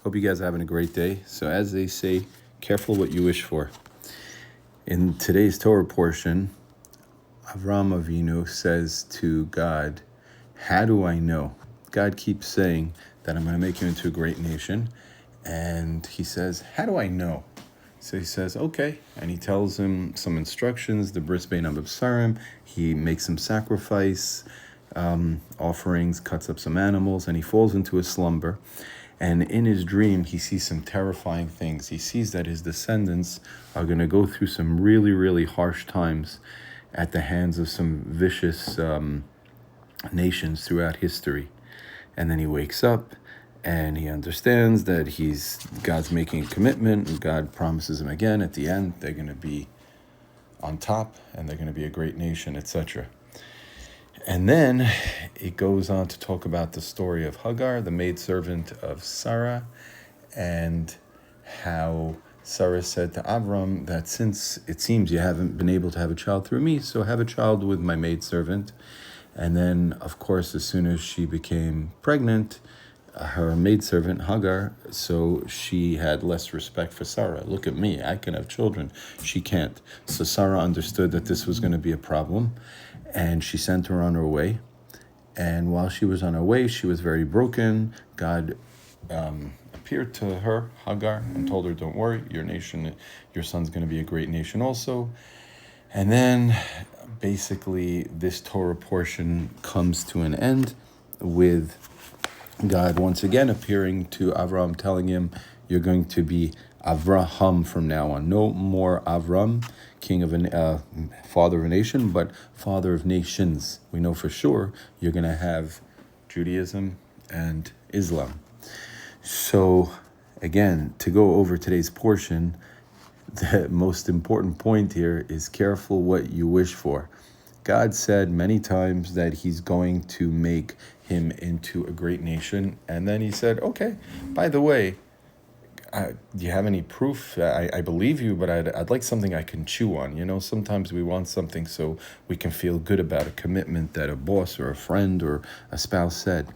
Hope you guys are having a great day. So as they say, careful what you wish for. In today's Torah portion, Avraham Avinu says to God, how do I know? God keeps saying that I'm going to make you into a great nation. And he says, how do I know? So he says, okay. And he tells him some instructions, the bris bein absarim. He makes him sacrifice offerings, cuts up some animals, and he falls into a slumber. And in his dream, he sees some terrifying things. He sees that his descendants are going to go through some really, really harsh times at the hands of some vicious nations throughout history. And then he wakes up and he understands that God's making a commitment, and God promises him again at the end they're going to be on top and they're going to be a great nation, etc. And then it goes on to talk about the story of Hagar, the maidservant of Sarah, and how Sarah said to Abram that since it seems you haven't been able to have a child through me, so have a child with my maidservant. And then, of course, as soon as she became pregnant, her maidservant Hagar, so she had less respect for Sarah. Look at me, I can have children. She can't. So Sarah understood that this was going to be a problem, and she sent her on her way. And while she was on her way, she was very broken. God appeared to her, Hagar, and told her, don't worry, your son's going to be a great nation also. And then basically this Torah portion comes to an end with God once again appearing to Avram, telling him, you're going to be Avraham from now on. No more Avram, king of father of a nation, but father of nations. We know for sure you're going to have Judaism and Islam. So again, to go over today's portion, the most important point here is careful what you wish for. God said many times that he's going to make him into a great nation. And then he said, okay, by the way, do you have any proof? I believe you, but I'd like something I can chew on. You know, sometimes we want something so we can feel good about a commitment that a boss or a friend or a spouse said.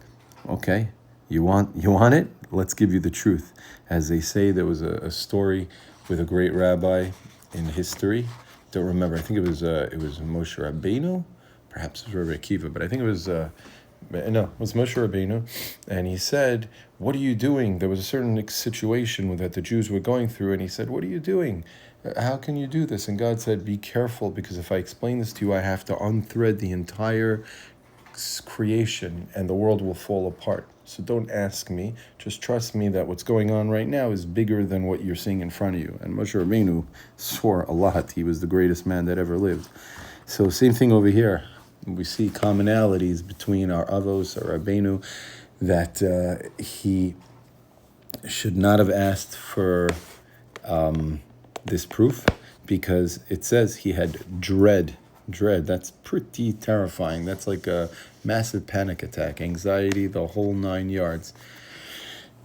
Okay, you want it? Let's give you the truth. As they say, there was a story with a great rabbi in history. Don't remember. I think it was Moshe Rabbeinu, perhaps it was Rabbi Akiva, but I think it was Moshe Rabbeinu, and he said, "What are you doing?" There was a certain situation that the Jews were going through, and he said, "What are you doing? How can you do this?" And God said, "Be careful, because if I explain this to you, I have to unthread the entire creation, and the world will fall apart. So don't ask me. Just trust me that what's going on right now is bigger than what you're seeing in front of you." And Moshe Rabbeinu swore a lot. He was the greatest man that ever lived. So same thing over here. We see commonalities between our Avos, our Rabbeinu, that he should not have asked for this proof, because it says he had dread. That's pretty terrifying. That's like a massive panic attack, anxiety, the whole 9 yards.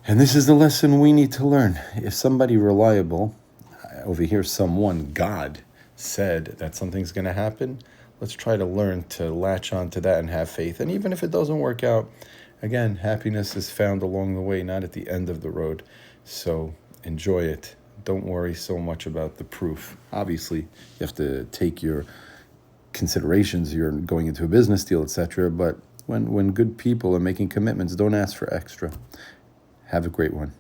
And this is the lesson we need to learn. If somebody reliable, over here God said that something's going to happen, let's try to learn to latch on to that and have faith. And even if it doesn't work out, again, happiness is found along the way, not at the end of the road. So enjoy it. Don't worry so much about the proof. Obviously, you have to take your considerations. You're going into a business deal, etc. But when good people are making commitments, don't ask for extra. Have a great one.